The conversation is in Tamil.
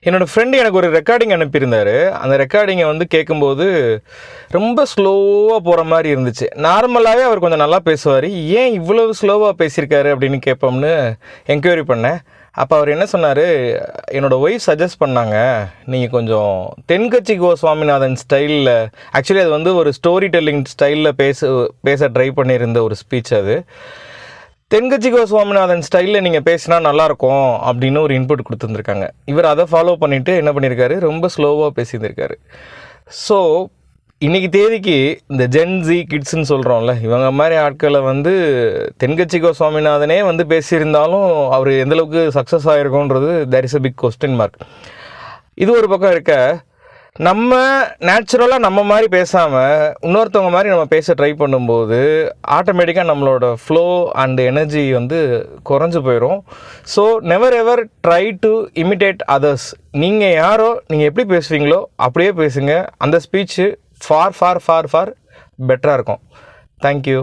என்னோடய ஃப்ரெண்டு எனக்கு ஒரு ரெக்கார்டிங் அனுப்பியிருந்தார். அந்த ரெக்கார்டிங்கை வந்து கேட்கும்போது ரொம்ப ஸ்லோவாக போகிற மாதிரி இருந்துச்சு. நார்மலாகவே அவர் கொஞ்சம் நல்லா பேசுவார். ஏன் இவ்வளவு ஸ்லோவாக பேசியிருக்காரு அப்படின்னு கேட்போம்னு என்கொயரி பண்ணேன். அப்போ அவர் என்ன சொன்னார், என்னோடய ஒய்ஃப் சஜஸ்ட் பண்ணாங்க, நீங்கள் கொஞ்சம் தென்கட்சி கோ சுவாமிநாதன் ஸ்டைலில், ஆக்சுவலி அது வந்து ஒரு ஸ்டோரி டெல்லிங் ஸ்டைலில் பேச ட்ரை பண்ணியிருந்த ஒரு ஸ்பீச் அது. தென்கட்சி கோ சுவாமிநாதன் ஸ்டைலில் நீங்கள் பேசினா நல்லாயிருக்கும் அப்படின்னு ஒரு இன்புட் கொடுத்துருந்துருக்காங்க. இவர் அதை ஃபாலோ பண்ணிவிட்டு என்ன பண்ணியிருக்காரு, ரொம்ப ஸ்லோவாக பேசியிருந்திருக்காரு. ஸோ இன்றைக்கி தேதிக்கு இந்த ஜென்ஸி கிட்ஸுன்னு சொல்கிறோம்ல, இவங்க மாதிரி ஆட்களை வந்து தென்கட்சி கோ சுவாமிநாதனே வந்து பேசியிருந்தாலும் அவர் எந்தளவுக்கு சக்ஸஸ் ஆகிருக்கோன்றது there is a big question mark. இது ஒரு பக்கம் இருக்க, நம்ம நேச்சுரலாக நம்ம மாதிரி பேசாமல் இன்னொருத்தவங்க மாதிரி நம்ம பேச ட்ரை பண்ணும்போது ஆட்டோமேட்டிக்காக நம்மளோட ஃப்ளோ அண்ட் எனர்ஜி வந்து குறைஞ்சி போயிடும். So never ever try to imitate others. நீங்கள் யாரோ, நீங்கள் எப்படி பேசுவீங்களோ அப்படியே பேசுங்க. அந்த speech for for for for பெட்டராக இருக்கும். தேங்க்யூ.